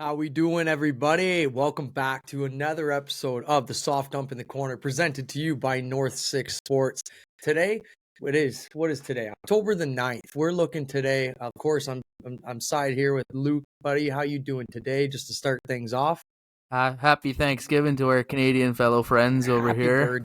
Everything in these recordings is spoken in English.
How we doing, everybody? Welcome back to another episode of the Soft Dump in the Corner, presented to you by North 6 Sports. Today, what is today? October the 9th. We're looking today. Of course, I'm side here with Luke, buddy. How you doing today? Just to start things off. Happy Thanksgiving to our Canadian fellow friends over here.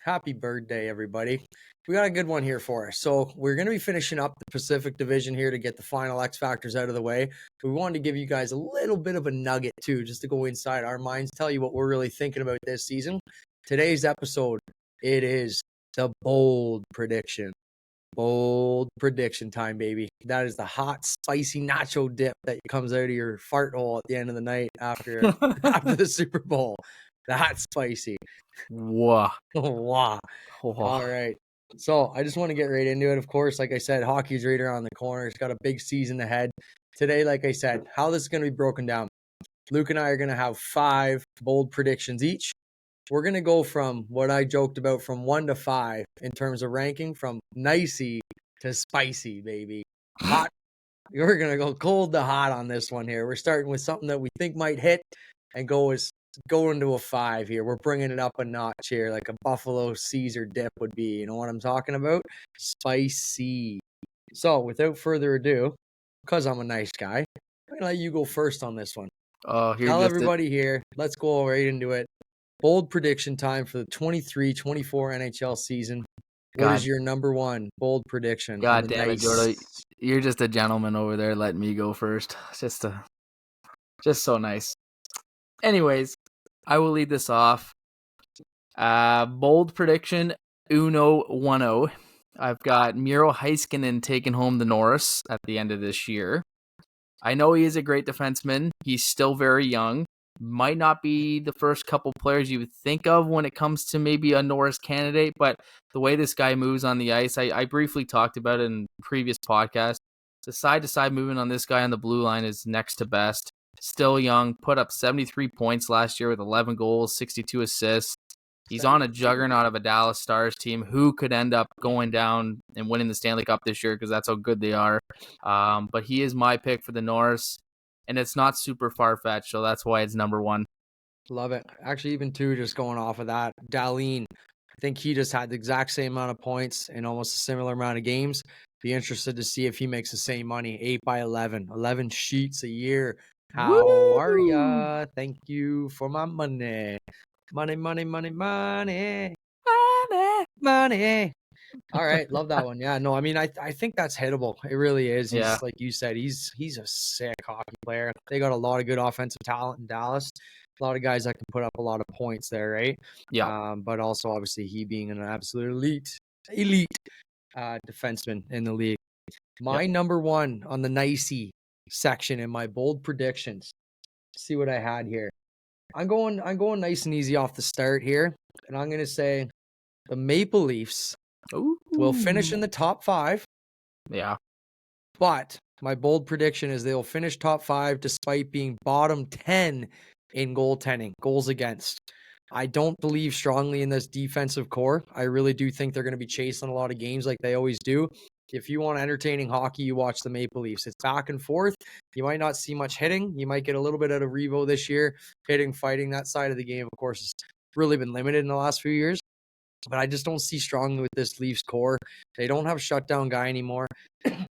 Happy birthday, everybody. We got a good one here for us. So we're going to be finishing up the Pacific Division here to get the final X Factors out of the way. We wanted to give you guys a little bit of a nugget, too, just to go inside our minds, tell you what we're really thinking about this season. Today's episode, it is the bold prediction. Bold prediction time, baby. That is the hot, spicy nacho dip that comes out of your fart hole at the end of the night after the Super Bowl. That's spicy. Wow. Wow. All right. So I just want to get right into it. Of course, like I said, hockey's right around the corner. It's got a big season ahead. Today, like I said, how this is going to be broken down. Luke and I are going to have 5 bold predictions each. We're going to go from what I joked about from 1 to 5 in terms of ranking, from nicey to spicy, baby. Hot. We're going to go cold to hot on this one here. We're starting with something that we think might hit and go into a 5 here. We're bringing it up a notch here, like a Buffalo Caesar dip would be. You know what I'm talking about? Spicy. So without further ado, because I'm a nice guy, I'm going to let you go first on this one. Tell everybody here. Let's go right into it. Bold prediction time for the 23-24 NHL season. What is your number one bold prediction? God damn it, Jordan. You're just a gentleman over there letting me go first. Just so nice. Anyways, I will lead this off. Bold prediction, Uno 1-0. I've got Miro Heiskanen taking home the Norris at the end of this year. I know he is a great defenseman. He's still very young. Might not be the first couple players you would think of when it comes to maybe a Norris candidate, but the way this guy moves on the ice, I briefly talked about it in previous podcasts. The side-to-side movement on this guy on the blue line is next to best. Still young, put up 73 points last year with 11 goals, 62 assists. He's on a juggernaut of a Dallas Stars team who could end up going down and winning the Stanley Cup this year because that's how good they are. But he is my pick for the Norris, and it's not super far-fetched, so that's why it's number 1. Love it. Actually, even too, just going off of that, Dahlin, I think he just had the exact same amount of points in almost a similar amount of games. Be interested to see if he makes the same money, 8 by 11, 11 sheets a year. How are ya? Thank you for my money. Money, money, money, money. Money, money. All right, love that one. Yeah, no, I mean, I think that's hittable. It really is. He's like you said, he's a sick hockey player. They got a lot of good offensive talent in Dallas. A lot of guys that can put up a lot of points there, right? Yeah. But also, obviously, he being an absolute elite defenseman in the league. My number one on the nicey section in my bold predictions. See what I had here. I'm going nice and easy off the start here, and I'm going to say the Maple Leafs will finish in the top 5. Yeah. But my bold prediction is they'll finish top 5 despite being bottom 10 in goaltending, goals against. I don't believe strongly in this defensive core. I really do think they're going to be chasing a lot of games like they always do. If you want entertaining hockey, you watch the Maple Leafs. It's back and forth. You might not see much hitting. You might get a little bit out of Revo this year. Hitting, fighting, that side of the game, of course, has really been limited in the last few years. But I just don't see strongly with this Leafs core. They don't have a shutdown guy anymore.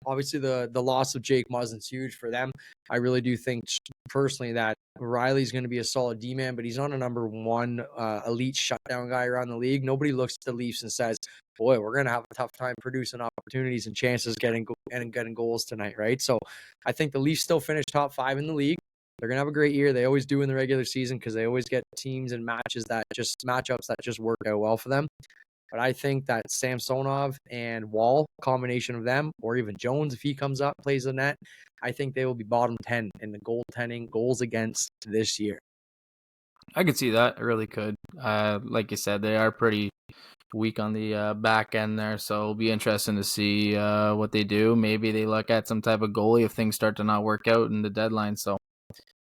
Obviously, the loss of Jake Muzzin's huge for them. I really do think personally that Riley's going to be a solid D-man, but he's not a number 1 elite shutdown guy around the league. Nobody looks at the Leafs and says, boy, we're going to have a tough time producing opportunities and chances getting goals tonight, right? So I think the Leafs still finish top 5 in the league. They're going to have a great year. They always do in the regular season because they always get teams and matchups that just work out well for them. But I think that Samsonov and Wall, combination of them, or even Jones, if he comes up, plays the net, I think they will be bottom 10 in the goaltending goals against this year. I could see that. I really could. Like you said, they are pretty weak on the back end there, so it'll be interesting to see what they do. Maybe they look at some type of goalie if things start to not work out in the deadline. So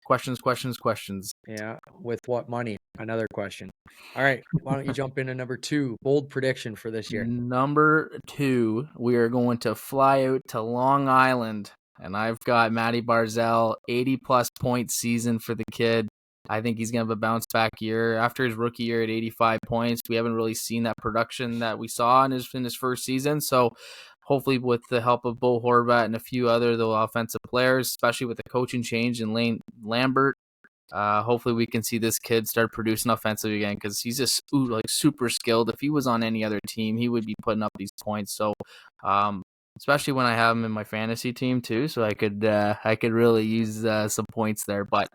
questions. Yeah, with what money? Another question. All right, why don't you jump into number 2, bold prediction for this year? Number 2, we are going to fly out to Long Island and I've got Matty Barzal, 80-plus point season for the kid. I think he's going to have a bounce back year. After his rookie year at 85 points, we haven't really seen that production that we saw in his first season. So hopefully with the help of Bo Horvat and a few other offensive players, especially with the coaching change in Lane Lambert, hopefully we can see this kid start producing offensively again, because he's just like super skilled. If he was on any other team, he would be putting up these points. So especially when I have him in my fantasy team too, so I could really use some points there. But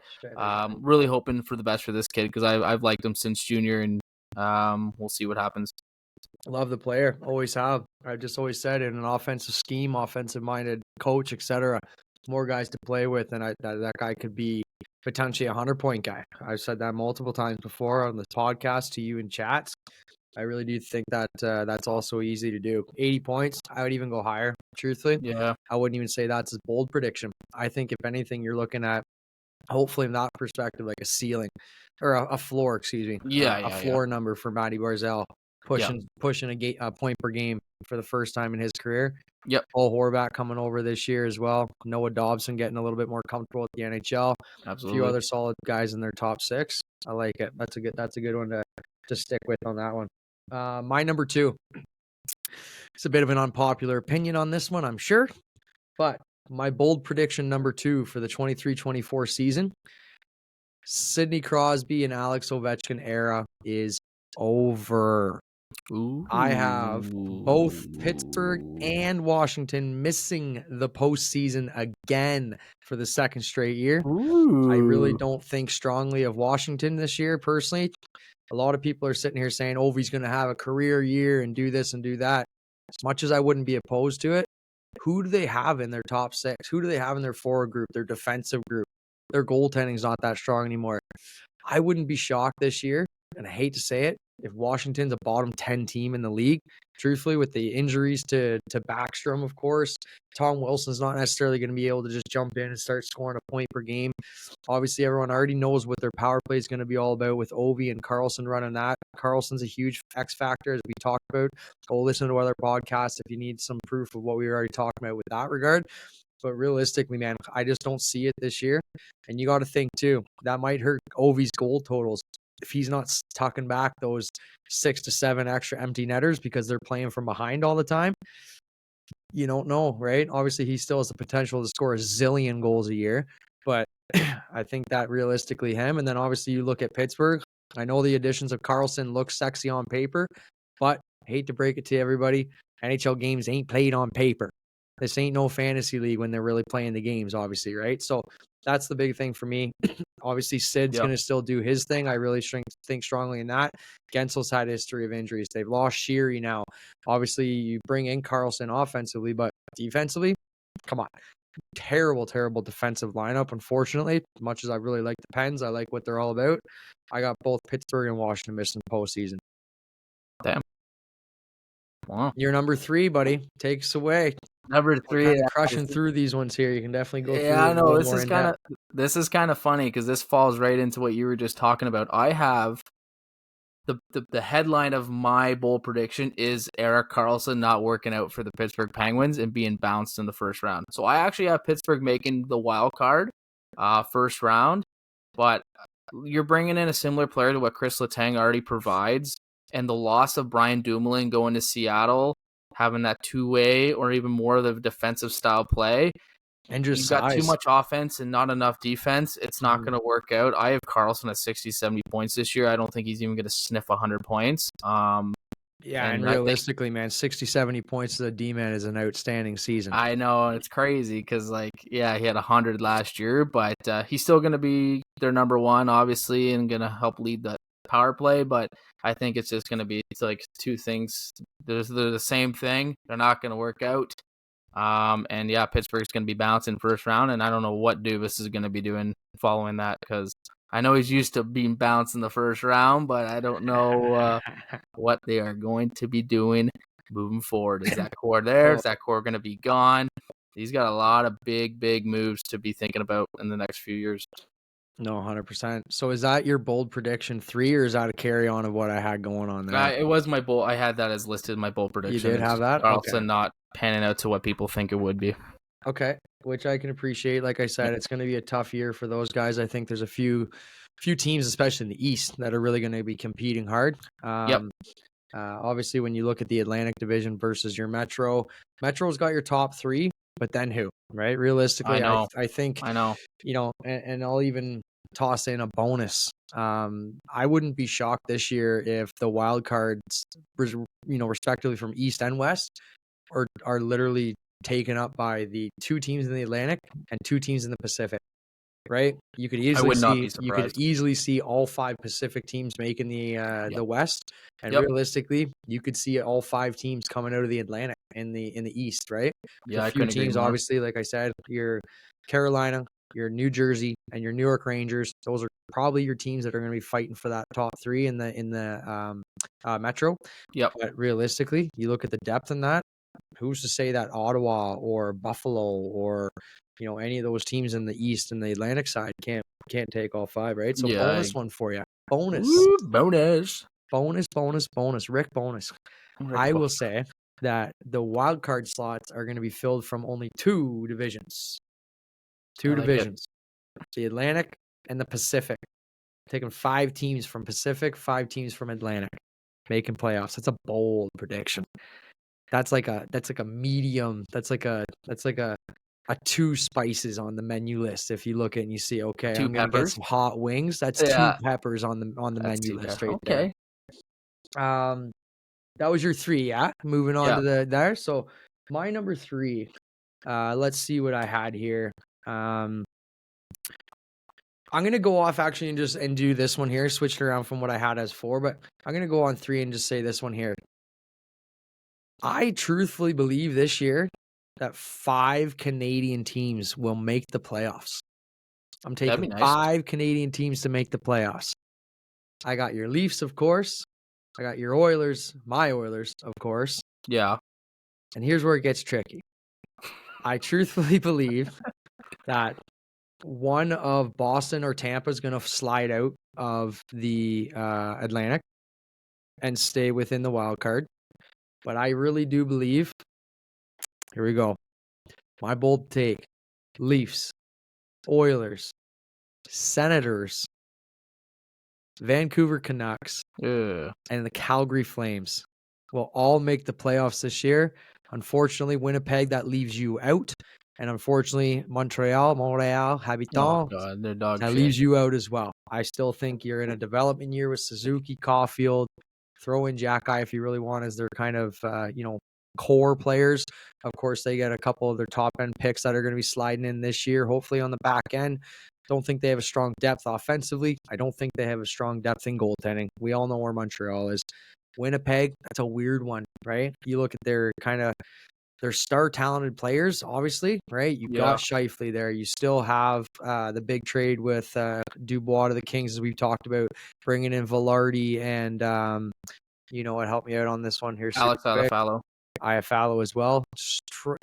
really hoping for the best for this kid, because I've liked him since junior, and we'll see what happens. Love the player, always have. I just always said, in an offensive scheme, offensive minded coach, etc., more guys to play with, and that guy could be potentially a 100-point guy. I've said that multiple times before on this podcast to you in chats. I really do think that that's also easy to do. 80 points, I would even go higher, truthfully. Yeah. I wouldn't even say that's a bold prediction. I think if anything, you're looking at, hopefully from that perspective, like a ceiling or a floor, excuse me. A floor number for Matty Barzal, pushing a point per game for the first time in his career. Yep. Paul Horvat coming over this year as well. Noah Dobson getting a little bit more comfortable at the NHL. Absolutely. A few other solid guys in their top six. I like it. That's a good one to stick with on that one. My number 2. It's a bit of an unpopular opinion on this one, I'm sure, but my bold prediction number 2 for the 23-24 season, Sidney Crosby and Alex Ovechkin era is over. Ooh. I have both Pittsburgh and Washington missing the postseason again for the second straight year. Ooh. I really don't think strongly of Washington this year, personally. A lot of people are sitting here saying, Ovi's going to have a career year and do this and do that. As much as I wouldn't be opposed to it, who do they have in their top 6? Who do they have in their forward group, their defensive group? Their goaltending's not that strong anymore. I wouldn't be shocked this year, and I hate to say it, if Washington's a bottom 10 team in the league. Truthfully, with the injuries to Backstrom, of course, Tom Wilson's not necessarily going to be able to just jump in and start scoring a point per game. Obviously, everyone already knows what their power play is going to be all about with Ovi and Carlson running that. Carlson's a huge X factor, as we talked about. Go listen to other podcasts if you need some proof of what we were already talking about with that regard. But realistically, man, I just don't see it this year. And you got to think, too, that might hurt Ovi's goal totals if he's not tucking back those 6 to 7 extra empty netters because they're playing from behind all the time. You don't know, right? Obviously, he still has the potential to score a zillion goals a year. But I think that realistically him. And then obviously you look at Pittsburgh. I know the additions of Carlson look sexy on paper, but I hate to break it to everybody, NHL games ain't played on paper. This ain't no fantasy league when they're really playing the games, obviously, right? So that's the big thing for me. Obviously, Sid's going to still do his thing. I really think strongly in that. Gensel's had a history of injuries. They've lost Sheary now. Obviously, you bring in Carlson offensively, but defensively, come on. Terrible defensive lineup, unfortunately. As much as I really like the Pens, I like what they're all about. I got both Pittsburgh and Washington missing postseason. Damn. Wow. You're number 3, buddy. Take us away. Number 3, crushing through these ones here. You can definitely go through. Yeah, I know. This is kind of funny because this falls right into what you were just talking about. I have the headline of my bold prediction is Erik Karlsson not working out for the Pittsburgh Penguins and being bounced in the first round. So I actually have Pittsburgh making the wild card, first round. But you're bringing in a similar player to what Chris Letang already provides, and the loss of Brian Dumoulin going to Seattle, having that two-way or even more of the defensive style play. And just you've got too much offense and not enough defense. It's not going to work out. I have Karlsson at 60, 70 points this year. I don't think he's even going to sniff 100 points. And realistically, man, 60, 70 points as a D-man is an outstanding season. I know, it's crazy because, he had 100 last year, but he's still going to be their number one, obviously, and going to help lead the power play, but I think it's just going to be two things. They're the same thing. They're not going to work out. Pittsburgh's going to be bouncing first round, and I don't know what Dubas is going to be doing following that because I know he's used to being bounced in the first round, but I don't know what they are going to be doing moving forward. Is that core there? Is that core going to be gone? He's got a lot of big moves to be thinking about in the next few years. No, 100%. So is that your bold prediction 3, or is that a carry on of what I had going on there? It was my bold. I had that as listed, my bold prediction. You did have that? Karlsson not panning out to what people think it would be. Okay. which I can appreciate. Like I said, it's going to be a tough year for those guys. I think there's a few teams, especially in the East, that are really going to be competing hard. Yep. Obviously, when you look at the Atlantic Division versus your Metro's got your top three, but then who, right? Realistically, I think, I know. and I'll even toss in a bonus. I wouldn't be shocked this year if the wild cards, respectively from East and West, are literally taken up by the two teams in the Atlantic and two teams in the Pacific. Right? You could I easily would not see be surprised. all five Pacific teams making the West, and Yep. realistically, you could see all five teams coming out of the Atlantic in the East. Right? Yeah, A I few couldn't agree teams, more. obviously, like I said, your Carolina, your New Jersey, and your New York Rangers. Those are probably your teams that are going to be fighting for that top three in the Metro. Yep. But realistically, you look at the depth in that. Who's to say that Ottawa or Buffalo or any of those teams in the East and the Atlantic side can't take all five, right? So Yeah. bonus one for you. Bonus. Woo, bonus. Rick bonus. I will say that the wild card slots are going to be filled from only two divisions. I like it. The Atlantic and the Pacific. Taking 5 teams from Pacific, 5 teams from Atlantic, making playoffs. That's a bold prediction. That's like a medium. That's like a 2 spices on the menu list. If you look at it and you see, okay, 2 I'm gonna get peppers. some hot wings. That's 2 Yeah. peppers on the That's menu 2 list peppers. right Okay. there. That was your 3, yeah? Moving on to there. So my number 3, let's see what I had here. I'm gonna go off actually and do this one here, switch it around from what I had as 4, but I'm gonna go on 3 and just say this one here. I truthfully believe this year that 5 Canadian teams will make the playoffs. I'm taking nice. 5 Canadian teams to make the playoffs. I got your Leafs, of course. I got your Oilers, my Oilers, of course. Yeah. And here's where it gets tricky. I truthfully believe that one of Boston or Tampa is going to slide out of the Atlantic and stay within the wild card. But I really do believe, here we go, my bold take, Leafs, Oilers, Senators, Vancouver Canucks, and the Calgary Flames will all make the playoffs this year. Unfortunately, Winnipeg, that leaves you out. And unfortunately, Montreal, Habitants, Oh god, they're dog that shit. leaves you out as well. I still think you're in a development year with Suzuki, Caulfield. Throw in Jack-Eye if you really want as their kind of, core players. Of course, they get a couple of their top-end picks that are going to be sliding in this year, hopefully on the back end. Don't think they have a strong depth offensively. I don't think they have a strong depth in goaltending. We all know where Montreal is. Winnipeg, that's a weird one, right? You look at their star talented players, obviously, right? You've got Scheifele there. You still have the big trade with Dubois to the Kings, as we've talked about, bringing in Velarde and, help me out on this one here. Alex Iafallo as well.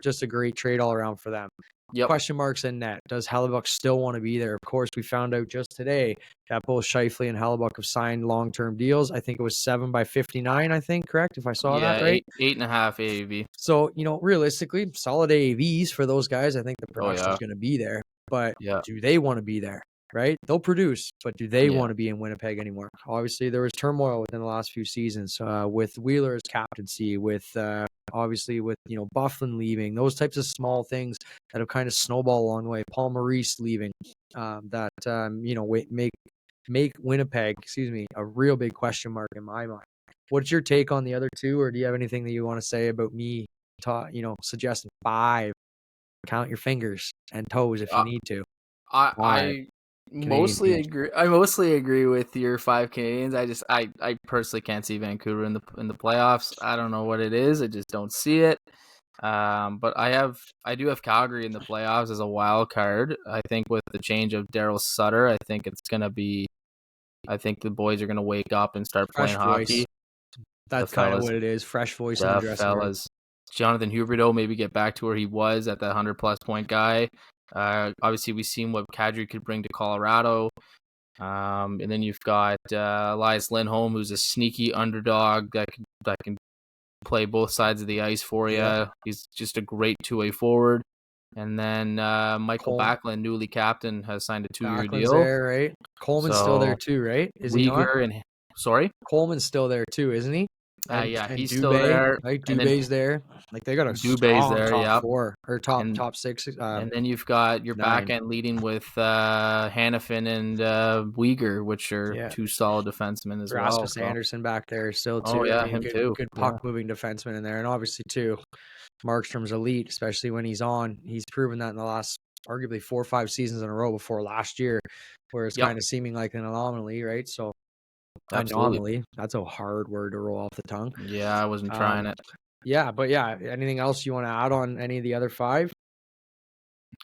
Just a great trade all around for them. Yep. Question marks in net. Does Hellebuck still want to be there? Of course, we found out just today that both Scheifele and Hellebuck have signed long-term deals. I think it was 7 by 59, I think, correct? If I saw that right? 8.5 AAV. So, realistically, solid AAVs for those guys. I think the production is going to be there. But do they want to be there? Right? They'll produce, but do they want to be in Winnipeg anymore? Obviously, there was turmoil within the last few seasons with Wheeler's captaincy, with obviously with Bufflin leaving, those types of small things that have kind of snowballed along the way. Paul Maurice leaving, make Winnipeg, a real big question mark in my mind. What's your take on the other two, or do you have anything that you want to say about me? Suggesting 5. Count your fingers and toes if you need to. I mostly agree. I mostly agree with your 5 Canadians. I personally can't see Vancouver in the playoffs. I don't know what it is. I just don't see it. But I do have Calgary in the playoffs as a wild card. I think with the change of Daryl Sutter, I think the boys are going to wake up and start playing hockey. That's kind of what it is. Fresh voice in the dressing room. Jonathan Huberdeau maybe get back to where he was at that 100+ point guy. Obviously, we've seen what Kadri could bring to Colorado. And then you've got Elias Lindholm, who's a sneaky underdog that can play both sides of the ice for you. He's just a great 2-way forward. And then Michael Cole Backlund, newly captain, has signed a 2-year Backlund's deal. there, right? Coleman's still there So too, right? Is he not? Uyghur and sorry, Coleman's still there too, isn't he? And yeah, and he's still Dubé, there. right? And then Dubé's there. Like they got a Dubé's strong there, top yeah. four or And top six. and then you've got your back 9. end leading with Hannafin and Uyghur, which are Yeah. two solid defensemen as well. Rasmus So, Anderson back there still oh too. I yeah, mean, him good too. good Yeah, puck moving defenseman in there, and obviously too, Markstrom's elite, especially when he's on. He's proven that in the last arguably 4 or 5 seasons in a row before last year, where it's yep, kind of seeming like an anomaly, right? So absolutely. anomaly. That's a hard word to roll off the tongue. Yeah, I wasn't trying Um, it. yeah, but yeah, anything else you want to add on any of the other 5?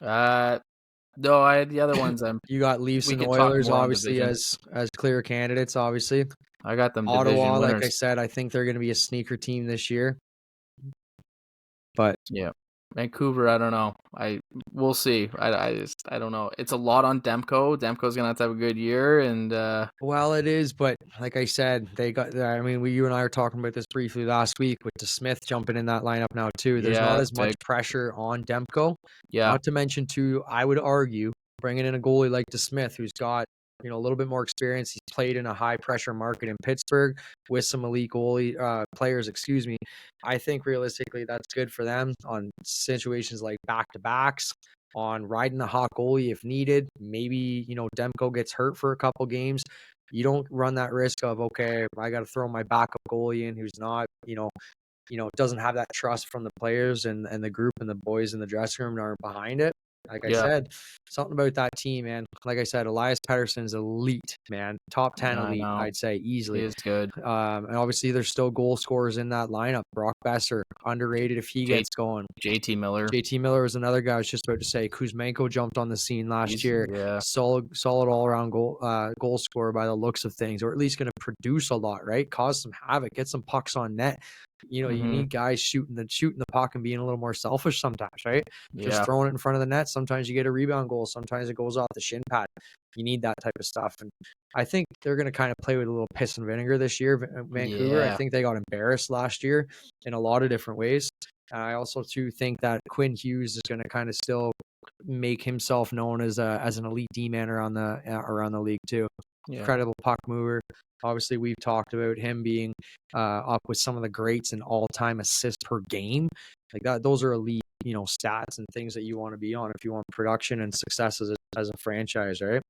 No, I had the other ones. You got Leafs We and could talk Oilers more on obviously division. as clear candidates. Obviously, I got them division Ottawa, like I winners. said, I think they're going to be a sneaker team this year. But Yeah. Vancouver, I don't know. We'll see. I don't know. It's a lot on Demko. Demko's gonna have to have a good year, and well, it is. But like I said, they got. I mean, you and I were talking about this briefly last week with the Smith jumping in that lineup now too. There's yeah, not that's as much big. pressure on Demko. Yeah, Not to mention, too, I would argue bringing in a goalie like DeSmith, who's got a little bit more experience. He's played in a high pressure market in Pittsburgh with some elite goalie players. Excuse me. I think realistically that's good for them on situations like back to backs. On riding the hot goalie if needed. Maybe Demko gets hurt for a couple games. You don't run that risk of okay, I got to throw my backup goalie in who's not doesn't have that trust from the players and the group and the boys in the dressing room aren't behind it. Like I yeah. said, something about that team, man. Like I said, Elias Pettersson's elite, man. Top 10 I elite, know. I'd say He easily. is good. And obviously, there's still goal scorers in that lineup. Brock Besser, underrated if he J- gets going. JT Miller. JT Miller is another guy I was just about to say. Kuzmenko jumped on the scene last year. Yeah. Solid all around goal scorer by the looks of things, or at least going to produce a lot, right? Cause some havoc, get some pucks on net. You Mm-hmm. need guys shooting the puck and being a little more selfish sometimes, right? Just Yeah. throwing it in front of the net. Sometimes you get a rebound goal. Sometimes it goes off the shin pad. You need that type of stuff. And I think they're going to kind of play with a little piss and vinegar this year. Vancouver, I Yeah. think they got embarrassed last year in a lot of different ways. I also too think that Quinn Hughes is going to kind of still make himself known as an elite D-man around the league too. Yeah. Incredible puck mover. Obviously, we've talked about him being up with some of the greats in all-time assists per game. Like that, those are elite, stats and things that you want to be on if you want production and success as a franchise, right?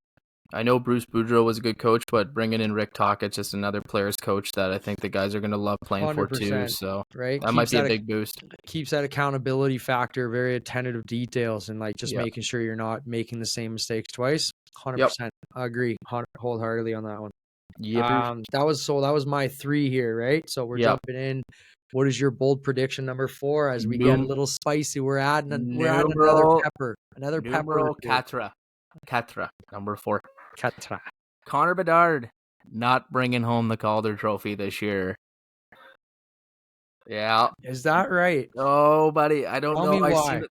I know Bruce Boudreau was a good coach, but bringing in Rick Tocchet, just another player's coach that I think the guys are going to love playing for too. 100%, So right? that might be a big boost. Keeps that accountability factor, very attentive of details, and like just Yeah. making sure you're not making the same mistakes twice. Yep. 100%, I agree wholeheartedly on that one. Yep. That was my 3 here, right? So we're Yep. jumping in. What is your bold prediction number 4? As we get a little spicy, we're adding another Numeral pepper, or two. Catra, number 4. Catra. Connor Bedard not bringing home the Calder Trophy this year. Yeah. Is that right? Oh, buddy, I don't Tell know. me I've why. seen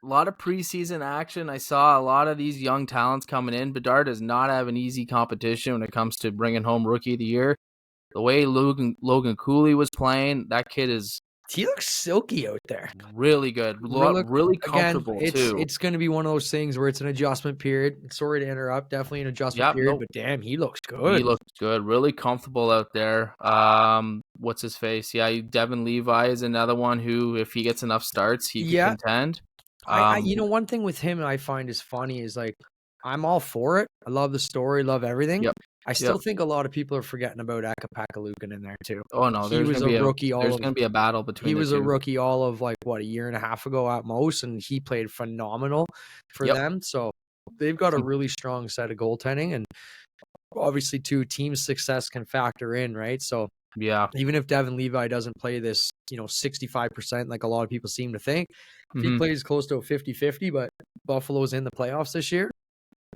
a lot of preseason action. I saw a lot of these young talents coming in. Bedard does not have an easy competition when it comes to bringing home Rookie of the Year. The way Logan Cooley was playing, that kid is He looks silky out there. really good. Really comfortable too. It's going to be one of those things where it's an adjustment period. Sorry to interrupt. Definitely an adjustment period, Nope. but damn, he looks He good. looks good. Really comfortable out there. What's his face? Yeah, Devin Levi is another one who, if he gets enough starts, he could contend. One thing with him I find is funny is like I'm all for it. I love the story, love everything. Yep. I still think a lot of people are forgetting about Eka in there too. Oh no, He was a rookie. There's going to be a battle between. He the was two. a rookie all of like what, a year and a half ago at most, and he played phenomenal for them. So they've got a really strong set of goaltending, and obviously too, team success can factor in, right? So yeah, even if Devin Levi doesn't play this 65% like a lot of people seem to think, if he plays close to a 50-50, but Buffalo's in the playoffs this year,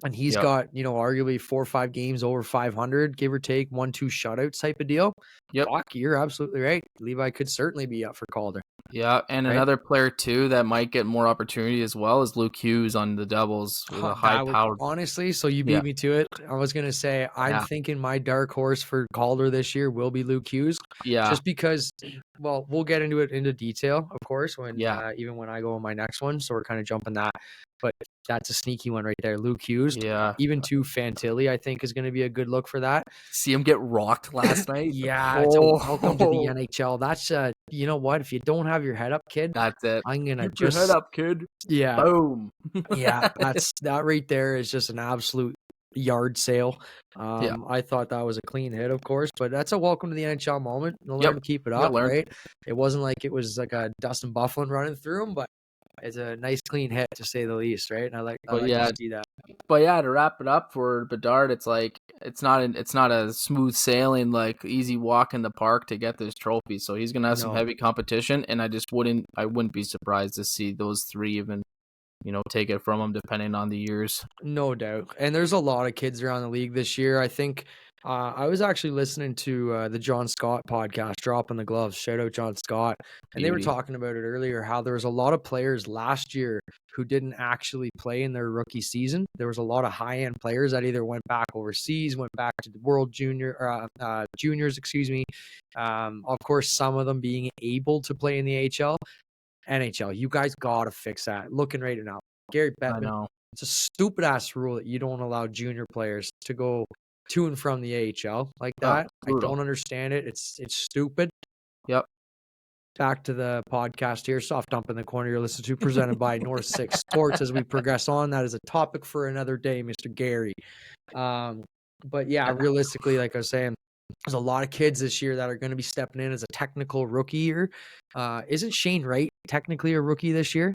And he's got, arguably 4 or 5 games over 500, give or take, 1-2 shutouts type of deal. Yep. Fuck, you're absolutely right. Levi could certainly be up for Calder. Yeah, and right? another player too that might get more opportunity as well is Luke Hughes on the Devils with a high-powered. Honestly, so you beat me to it. I was gonna say I'm thinking my dark horse for Calder this year will be Luke Hughes. Yeah. Just because, well, we'll get into it into detail, of course, when even when I go on my next one. So we're kind of jumping that, but that's a sneaky one right there, Luke Hughes. Yeah. Even to Fantilli, I think is going to be a good look for that. See him get rocked last night. Yeah, it's a welcome to the NHL. That's you know what? If you don't have your head up, kid, that's it. I'm gonna keep your head up, kid. Yeah, boom. Yeah, that right there is just an absolute yard sale. I thought that was a clean hit, of course, but that's a welcome to the NHL moment. You'll learn to keep it up, right? It wasn't like it was like a Dustin Byfuglien running through him, but it's a nice clean hit to say the least, right? And I like to see that. But yeah, to wrap it up for Bedard, it's like it's not a smooth sailing, like easy walk in the park to get this trophy. So he's gonna have some heavy competition, and I wouldn't be surprised to see those three even, take it from him depending on the years. No doubt. And there's a lot of kids around the league this year. I think I was actually listening to the John Scott podcast, Dropping the Gloves. Shout out John Scott. And they were talking about it earlier, how there was a lot of players last year who didn't actually play in their rookie season. There was a lot of high-end players that either went back overseas, went back to the World Junior Juniors, of course, some of them being able to play in the NHL. You guys got to fix that. Looking right now. Gary Bettman. It's a stupid ass rule that you don't allow junior players to go to and from the AHL like that. I don't understand it. It's stupid. Yep. Back to the podcast here. Soft Dump in the Corner you're listening to, presented by North 6 Sports. As we progress on, that is a topic for another day, Mr. Gary. But yeah, realistically, like I was saying, there's a lot of kids this year that are going to be stepping in as a technical rookie year. Isn't Shane Wright technically a rookie this year?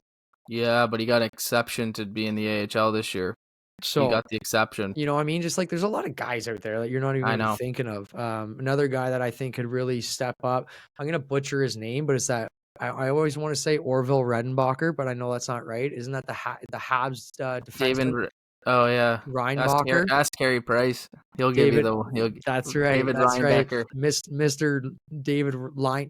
Yeah, but he got an exception to be in the AHL this year. So he got the exception. You know what I mean? Just like there's a lot of guys out there that you're not even thinking of. Another guy that I think could really step up. I'm going to butcher his name, but it's that I always want to say Orville Redenbacher, but I know that's not right. Isn't that the Habs defenseman? Oh yeah, Reinbacher. Ask Carey Price. He'll give you the. That's right. David Reinbacher. Mr. David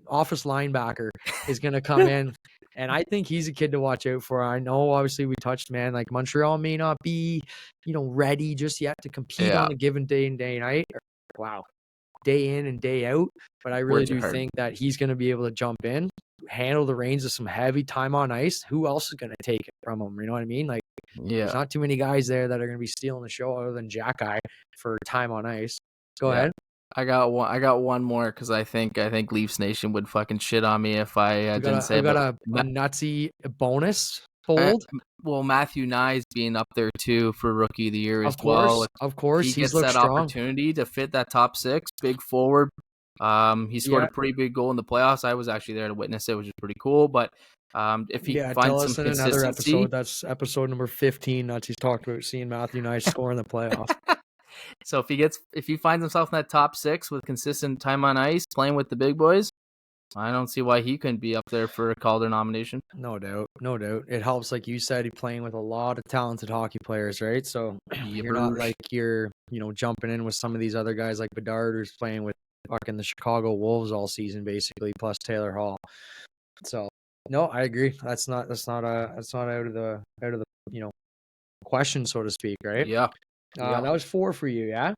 Office Linebacker is going to come in, and I think he's a kid to watch out for. I know, obviously, we touched, man. Like Montreal may not be, ready just yet to compete on a given day and day night. Wow, day in and day out. But I really do think that he's going to be able to jump in, handle the reins of some heavy time on ice. Who else is going to take it from him? You know what I mean? Like. There's not too many guys there that are going to be stealing the show other than Jack Eye for time on ice. Go ahead. I got one more because I think Leafs Nation would fucking shit on me if I didn't say. We got a nutsy bonus fold. Well, Matthew Nyes being up there too for Rookie of the Year well. Of course, he gets that opportunity to fit that top six, big forward. He scored a pretty big goal in the playoffs. I was actually there to witness it, which is pretty cool. But if he finds some consistency, another episode. That's episode number 15. He's talked about seeing Matthew Nyes score in the playoffs. So if he finds himself in that top six with consistent time on ice, playing with the big boys, I don't see why he couldn't be up there for a Calder nomination. No doubt. It helps, like you said, he's playing with a lot of talented hockey players, right? So you're not like you're jumping in with some of these other guys like Bedard, who's playing with fucking the Chicago Wolves all season basically, plus Taylor Hall. So. No, I agree. That's not out of the question, so to speak, right? Yeah. That was 4 for you, yeah?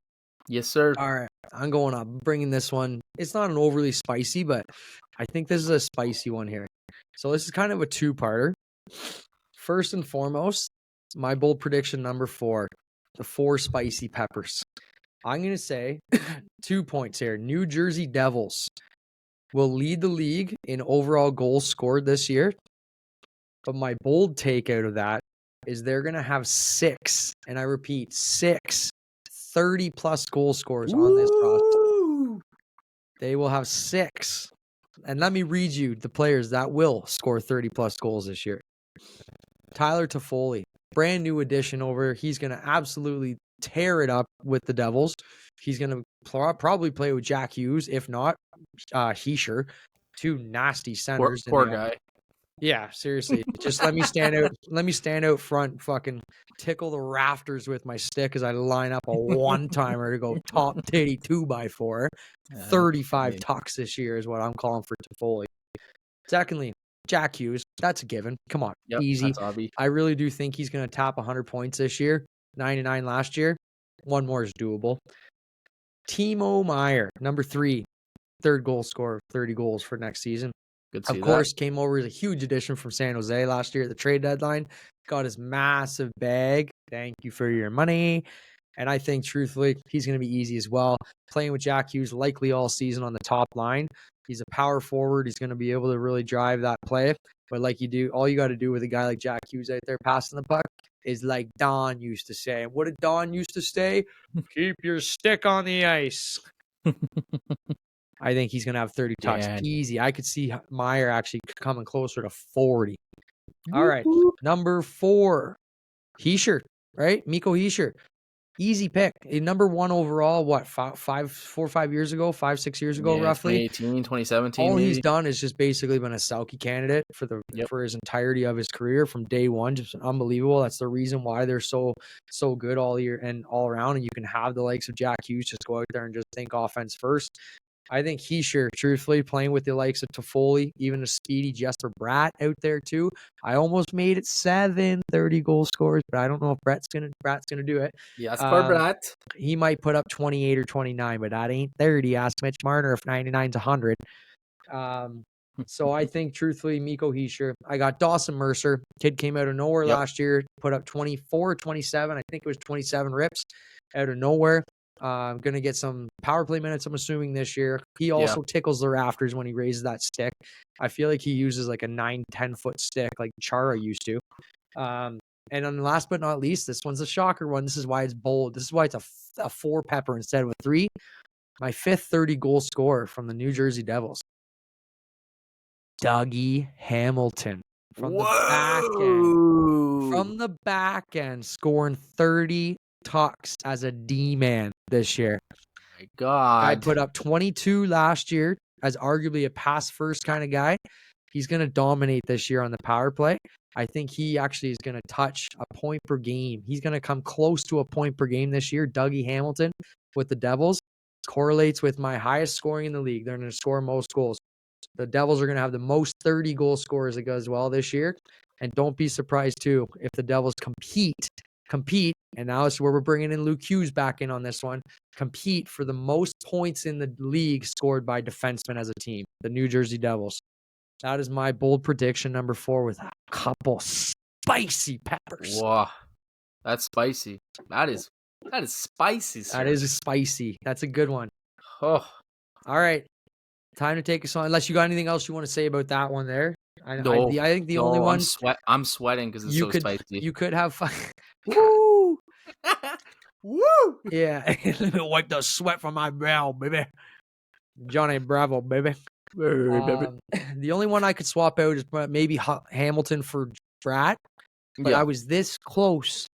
Yes, sir. All right. I'm going up, bringing this one. It's not an overly spicy, but I think this is a spicy one here. So this is kind of a two-parter. First and foremost, my bold prediction number 4, the 4 spicy peppers. I'm going to say 2 points here. New Jersey Devils will lead the league in overall goals scored this year. But my bold take out of that is they're going to have 6, and I repeat, 6 30-plus goal scorers on this roster. They will have 6. And let me read you the players that will score 30-plus goals this year. Tyler Toffoli, brand new addition over. He's going to absolutely tear it up with the Devils. He's going to probably play with Jack Hughes, if not Heischer. 2 nasty centers. Poor guy. Yeah, seriously. Just let me stand out. Let me stand out front, fucking tickle the rafters with my stick as I line up a one-timer to go top titty 2x4. 35 Okay. tucks this year is what I'm calling for Toffoli. Secondly, Jack Hughes. That's a given. Come on, Yep, easy. that's obvious. I really do think he's going to tap 100 points this year. 99 last year. One more is doable. Timo Meyer, number 3, third goal scorer, 30 goals for next season. Good to see Of that. course, came over as a huge addition from San Jose last year at the trade deadline. Got his massive bag. Thank you for your money. And I think, truthfully, he's going to be easy as well. Playing with Jack Hughes likely all season on the top line. He's a power forward. He's going to be able to really drive that play. But like you do, all you got to do with a guy like Jack Hughes out there passing the puck is like Don used to say. And what did Don used to say? Keep your stick on the ice. I think he's going to have 30 tucks. Yeah. Easy. I could see Meyer actually coming closer to 40. All right. Whoop. Number 4, Hischier, right? Mikko Hischier. Easy pick. Number 1 overall, what, 4 or 5 years ago, 5, 6 years ago, Yeah, roughly? 2018, 2017 All maybe. he's done is just basically been a Selke candidate for his entirety of his career from day one. Just unbelievable. That's the reason why they're so good all year and all around. And you can have the likes of Jack Hughes just go out there and just think offense first. I think Hischier, truthfully, playing with the likes of Toffoli, even a speedy Jesper Bratt out there too. I almost made it 7 30 goal scorers, but I don't know if Bratt's gonna do it. Jasper Bratt. He might put up 28 or 29, but that ain't 30. Ask Mitch Marner if 99's 100. So I think, truthfully, Mikko Hischier. I got Dawson Mercer. Kid came out of nowhere last year, put up 24 or 27. I think it was 27 rips out of nowhere. Going to get some power play minutes, I'm assuming, this year. He also tickles the rafters when he raises that stick. I feel like he uses like a 9-10 foot stick like Chara used to. And then last but not least, this one's a shocker one. This is why it's bold. This is why it's a 4 pepper instead of a 3. My 5th 30 goal scorer from the New Jersey Devils, Dougie Hamilton, from the back end. From the back end, scoring 30 tucks as a D-man this year. My God. Guy put up 22 last year as arguably a pass-first kind of guy. He's going to dominate this year on the power play. I think he actually is going to touch a point per game. He's going to come close to a point per game this year. Dougie Hamilton with the Devils correlates with my highest scoring in the league. They're going to score most goals. The Devils are going to have the most 30 goal scorers as well this year. And don't be surprised, too, if the Devils compete, and now it's where we're bringing in Luke Hughes back in on this one, compete for the most points in the league scored by defensemen as a team, the New Jersey Devils. That is my bold prediction, number 4, with a couple spicy peppers. Whoa, that's spicy. That is spicy, sir. That is spicy. That's a good one. Oh. All right. Time to take us on. Unless you got anything else you want to say about that one there. I think the only one. I'm sweating because it's so spicy. You could have fun. Woo! Woo! Yeah. Let me wipe the sweat from my brow, baby. Johnny Bravo, baby. The only one I could swap out is maybe Hamilton for Bratt. But I was this close.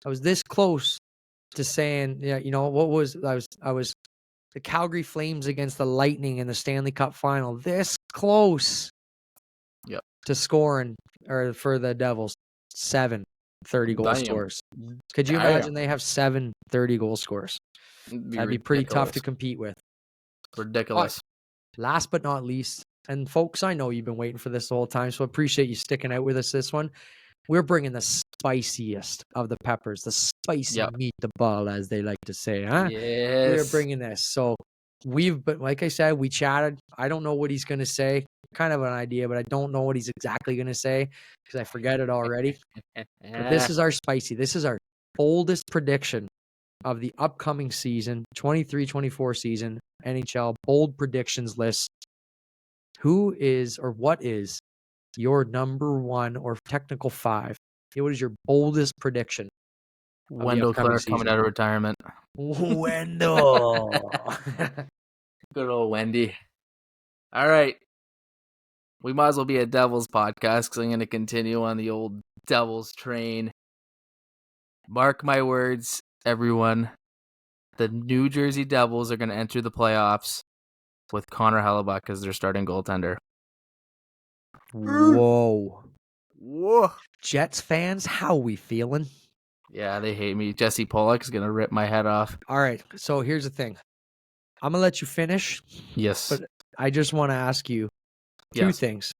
To saying, yeah, you know, what was I was the Calgary Flames against the Lightning in the Stanley Cup final. This close to scoring, or for the Devils, 7 30 goal scores. Could you imagine they have 7 30 goal scores? That'd be pretty tough to compete with. Ridiculous. Last but not least, and folks, I know you've been waiting for this the whole time, so I appreciate you sticking out with us this one. We're bringing the spiciest of the peppers, the spicy meatball, as they like to say, huh? Yes. We're bringing this. So but like I said, we chatted. I don't know what he's going to say. Kind of an idea, but I don't know what he's exactly going to say because I forget it already. But this is our spicy. This is our boldest prediction of the upcoming season, 23-24 season, NHL bold predictions list. Who is or what is your number 1 or technical 5? What is your boldest prediction? Wendell Clark coming out of retirement. Wendell. Good old Wendy. All right. We might as well be a Devils podcast because I'm going to continue on the old Devils train. Mark my words, everyone. The New Jersey Devils are going to enter the playoffs with Connor Hellebuyck as their starting goaltender. Whoa. Whoa. Jets fans, how we feeling? Yeah, they hate me. Jesse Pollock is gonna rip my head off. All right. So here's the thing. I'm gonna let you finish, Yes. but I just want to ask you two Yes. things.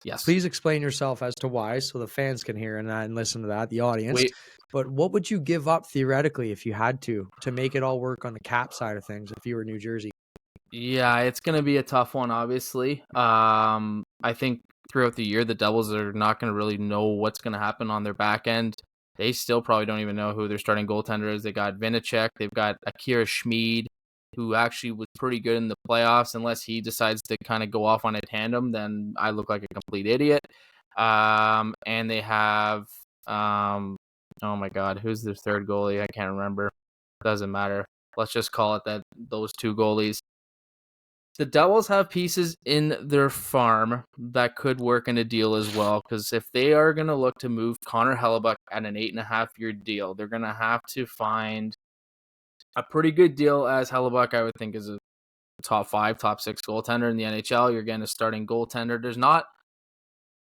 Yes. Please explain yourself as to why, so the fans can hear and listen to that, the audience. Wait. But what would you give up theoretically if you had to make it all work on the cap side of things if you were New Jersey? Yeah, it's gonna be a tough one, obviously. I think throughout the year the Devils are not gonna really know what's gonna happen on their back end. They still probably don't even know who their starting goaltender is. They got Vinacek, they've got Akira Schmid, who actually was pretty good in the playoffs. Unless he decides to kind of go off on a tandem, then I look like a complete idiot. And they have oh my god, who's their third goalie? I can't remember. Doesn't matter. Let's just call it that those two goalies. The Devils have pieces in their farm that could work in a deal as well, because if they are going to look to move Connor Hellebuck at an 8.5-year deal, they're going to have to find a pretty good deal, as Hellebuck, I would think, is a top 5, top 6 goaltender in the NHL. You're getting a starting goaltender. There's not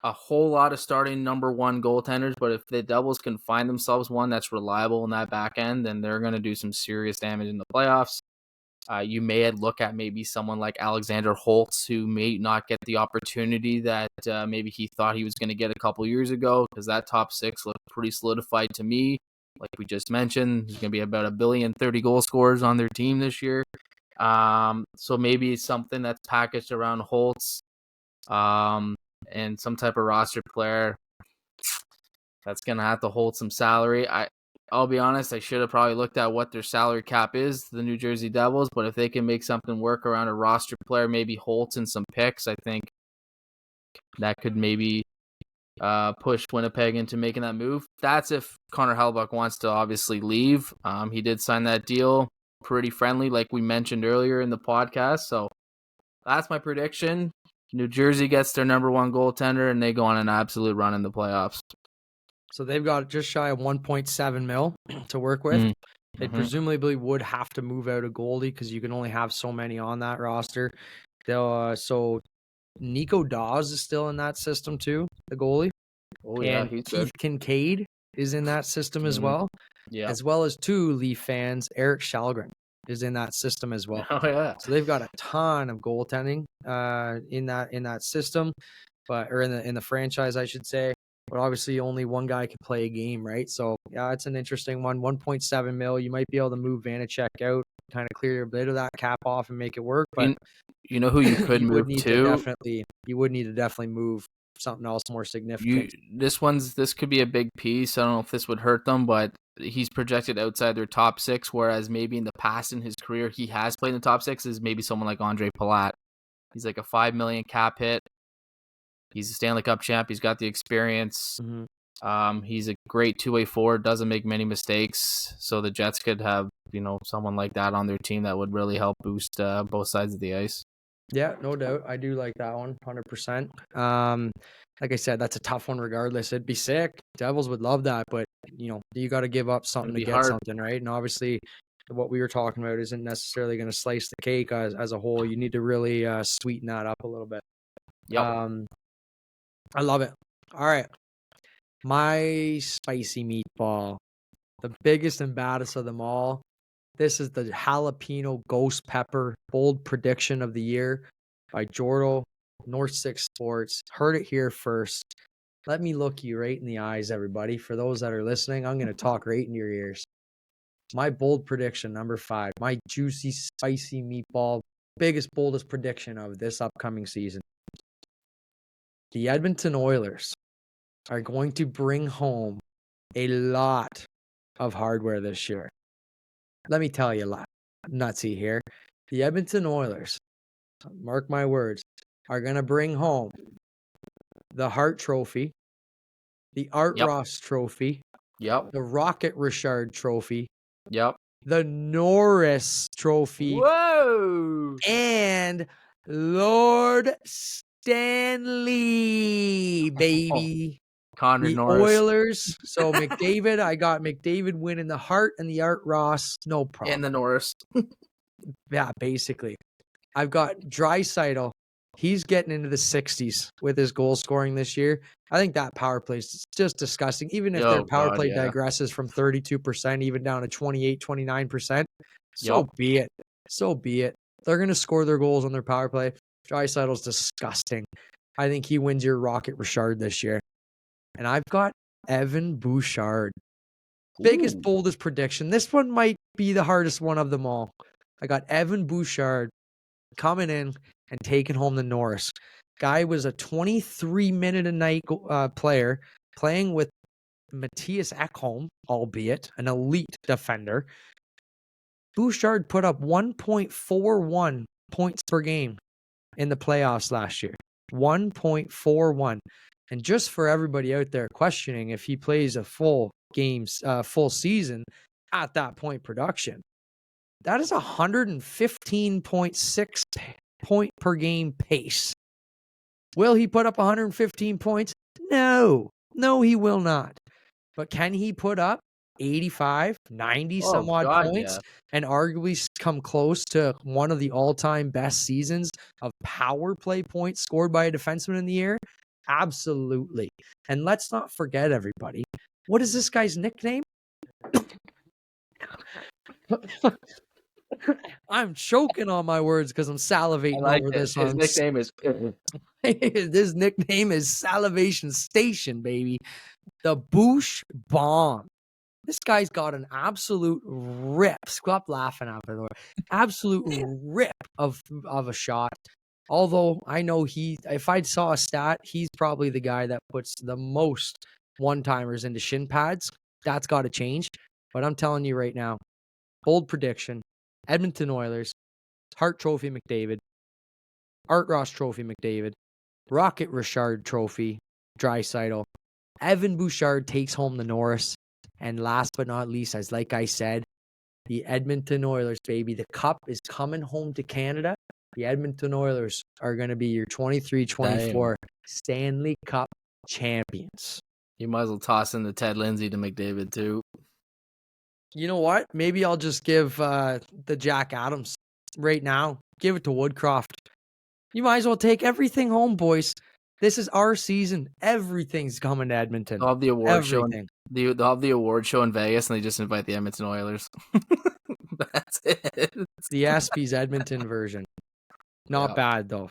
a whole lot of starting number 1 goaltenders, but if the Devils can find themselves one that's reliable in that back end, then they're going to do some serious damage in the playoffs. You may look at maybe someone like Alexander Holtz, who may not get the opportunity that maybe he thought he was going to get a couple years ago, because that top 6 looked pretty solidified to me. Like we just mentioned, there's going to be about 1,030,000,000 goal scorers on their team this year. So maybe something that's packaged around Holtz and some type of roster player that's going to have to hold some salary. I'll be honest, I should have probably looked at what their salary cap is, the New Jersey Devils, but if they can make something work around a roster player, maybe Holtz and some picks, I think that could maybe push Winnipeg into making that move. That's if Connor Hellebuck wants to obviously leave. He did sign that deal pretty friendly, like we mentioned earlier in the podcast, so that's my prediction. New Jersey gets their number 1 goaltender, and they go on an absolute run in the playoffs. So they've got just shy of 1.7 mil to work with. Mm-hmm. They presumably would have to move out a goalie because you can only have so many on that roster. So Nico Dawes is still in that system too, the goalie. Oh yeah, and he's Keith good. Kincaid is in that system as well. Yeah. As well as 2 Leaf fans, Eric Shalgren is in that system as well. Oh yeah. So they've got a ton of goaltending in that system, or in the franchise, I should say. But obviously, only one guy can play a game, right? So yeah, it's an interesting one. 1.7 mil. You might be able to move Vanacek out, kind of clear a bit of that cap off and make it work. But you know who you could move to? You would need to definitely move something else more significant. This could be a big piece. I don't know if this would hurt them, but he's projected outside their top 6, whereas maybe in the past in his career he has played in the top 6 is maybe someone like Andre Palat. He's like a $5 million cap hit. He's a Stanley Cup champ. He's got the experience. Mm-hmm. He's a great 2-way forward. Doesn't make many mistakes. So the Jets could have someone like that on their team that would really help boost both sides of the ice. Yeah, no doubt. I do like that one, 100%. Like I said, that's a tough one regardless. It'd be sick. Devils would love that, but you got to give up something to get hard. something, right? And obviously, what we were talking about isn't necessarily going to slice the cake as a whole. You need to really sweeten that up a little bit. Yep. I love it. All right. My spicy meatball, the biggest and baddest of them all. This is the jalapeno ghost pepper bold prediction of the year by Jordo, North 6 Sports. Heard it here first. Let me look you right in the eyes, everybody. For those that are listening, I'm going to talk right in your ears. My bold prediction, number 5, my juicy, spicy meatball, biggest, boldest prediction of this upcoming season. The Edmonton Oilers are going to bring home a lot of hardware this year. Let me tell you a lot. Nutsy here. The Edmonton Oilers, mark my words, are going to bring home the Hart Trophy, the Art Ross Trophy, the Rocket Richard Trophy, the Norris Trophy, whoa, and Lord Stanley, baby. Connor the Norris. Oilers. So McDavid, I got McDavid winning the Hart and the Art Ross, no problem. And the Norris. Yeah, basically. I've got Draisaitl He's getting into the 60s with his goal scoring this year. I think that power play is just disgusting. Even if their Oh power God, play yeah. digresses from 32% even down to 28, 29%, so Yup. be it. So be it. They're going to score their goals on their power play. Draisaitl's disgusting. I think he wins your Rocket Richard this year. And I've got Evan Bouchard. Biggest, Ooh. boldest prediction. This one might be the hardest one of them all. I got Evan Bouchard coming in and taking home the Norris. Guy was a 23-minute-a-night player playing with Matthias Ekholm, albeit an elite defender. Bouchard put up 1.41 points per game in the playoffs last year. 1.41. And just for everybody out there questioning if he plays a full season at that point production, that is 115.6 point per game pace. Will he put up 115 points? No, he will not. But can he put up 85, 90 some Oh odd God, points yeah. and arguably come close to one of the all-time best seasons of power play points scored by a defenseman in the year? Absolutely. And let's not forget, everybody, what is this guy's nickname? I'm choking on my words because I'm I salivating like over it. this His one. nickname is. This nickname is Salivation Station, baby. The Boosh Bomb. This guy's got an absolute rip. Stop laughing after the word. Absolute rip of a shot. Although I know if I saw a stat, he's probably the guy that puts the most one-timers into shin pads. That's got to change. But I'm telling you right now, bold prediction, Edmonton Oilers, Hart Trophy McDavid, Art Ross Trophy McDavid, Rocket Richard Trophy, Draisaitl. Evan Bouchard takes home the Norris. And last but not least, as like I said, the Edmonton Oilers, baby. The cup is coming home to Canada. The Edmonton Oilers are going to be your 23-24 Stanley Cup champions. You might as well toss in the Ted Lindsay to McDavid too. You know what? Maybe I'll just give the Jack Adams right now. Give it to Woodcroft. You might as well take everything home, boys. This is our season. Everything's coming to Edmonton. They'll have the award show. Everything. They'll have the award show in Vegas, and they just invite the Edmonton Oilers. That's it. The ESPY's Edmonton version. Not Yeah. bad, though.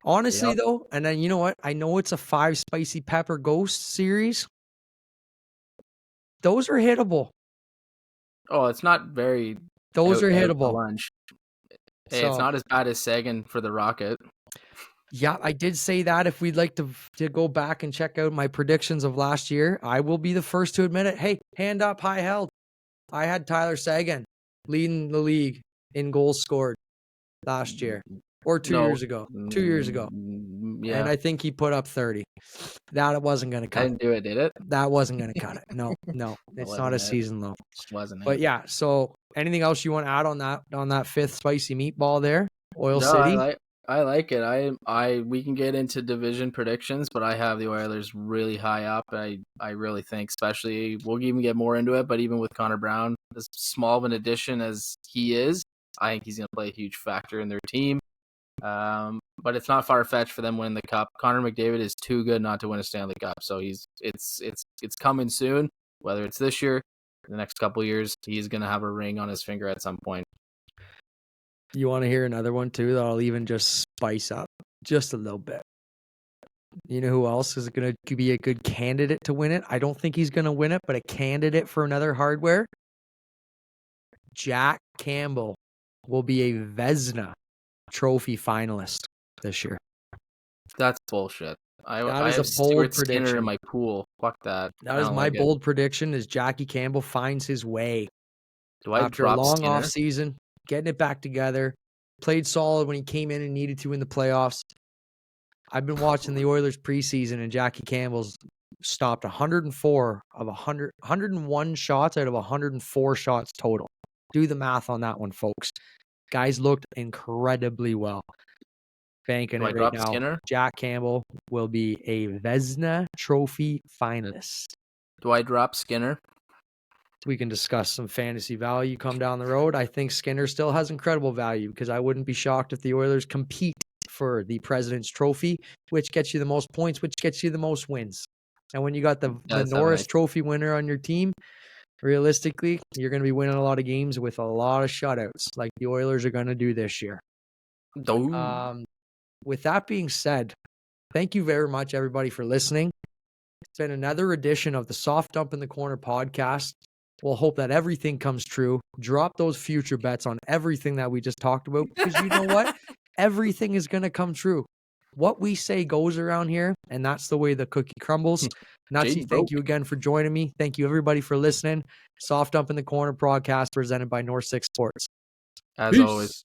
Honestly, Yep. though, and then you know what? I know it's a 5 spicy pepper ghost series. Those are hittable. Oh, it's not very. Those are out for hittable. lunch. Hey, it's not as bad as Sagan for the Rocket. Yeah, I did say that. If we'd like to go back and check out my predictions of last year, I will be the first to admit it. Hey, hand up, high held. I had Tyler Sagan leading the league in goals scored last year or 2 years ago. 2 years ago. Yeah. And I think he put up 30. That wasn't going to cut I didn't do it, did it? That wasn't going to cut it. No. It's not a season low. Just wasn't it. But yeah, so anything else you want to add on that fifth spicy meatball there? Oil No, City? I like it. We can get into division predictions, but I have the Oilers really high up. I really think, especially, we'll even get more into it, but even with Connor Brown, as small of an addition as he is, I think he's going to play a huge factor in their team. But it's not far-fetched for them winning the cup. Connor McDavid is too good not to win a Stanley Cup, so it's coming soon. Whether it's this year, the next couple years, he's going to have a ring on his finger at some point. You want to hear another one too that I'll even just spice up just a little bit? You know who else is going to be a good candidate to win it? I don't think he's going to win it, but a candidate for another hardware? Jack Campbell will be a Vezina Trophy finalist this year. That's bullshit. I is have a bold Stuart Skinner prediction. in my pool. Fuck that. That is my bold prediction is Jackie Campbell finds his way. Do I after a drop long Skinner? off season, getting it back together. Played solid when he came in and needed to in the playoffs. I've been watching the Oilers preseason, and Jackie Campbell's stopped 104 of 101 shots out of 104 shots total. Do the math on that one, folks. Guys looked incredibly well. Banking it right now. Skinner? Jack Campbell will be a Vezina Trophy finalist. Do I drop Skinner? We can discuss some fantasy value come down the road. I think Skinner still has incredible value because I wouldn't be shocked if the Oilers compete for the President's Trophy, which gets you the most points, which gets you the most wins. And when you got the Norris Trophy winner on your team, realistically, you're going to be winning a lot of games with a lot of shutouts, like the Oilers are going to do this year. With that being said, thank you very much, everybody, for listening. It's been another edition of the Soft Dump in the Corner podcast. We'll hope that everything comes true. Drop those future bets on everything that we just talked about, because you know what? Everything is going to come true. What we say goes around here, and that's the way the cookie crumbles. Nutsy, thank you again for joining me. Thank you, everybody, for listening. Soft Dump in the Corner podcast presented by North 6 Sports. As always.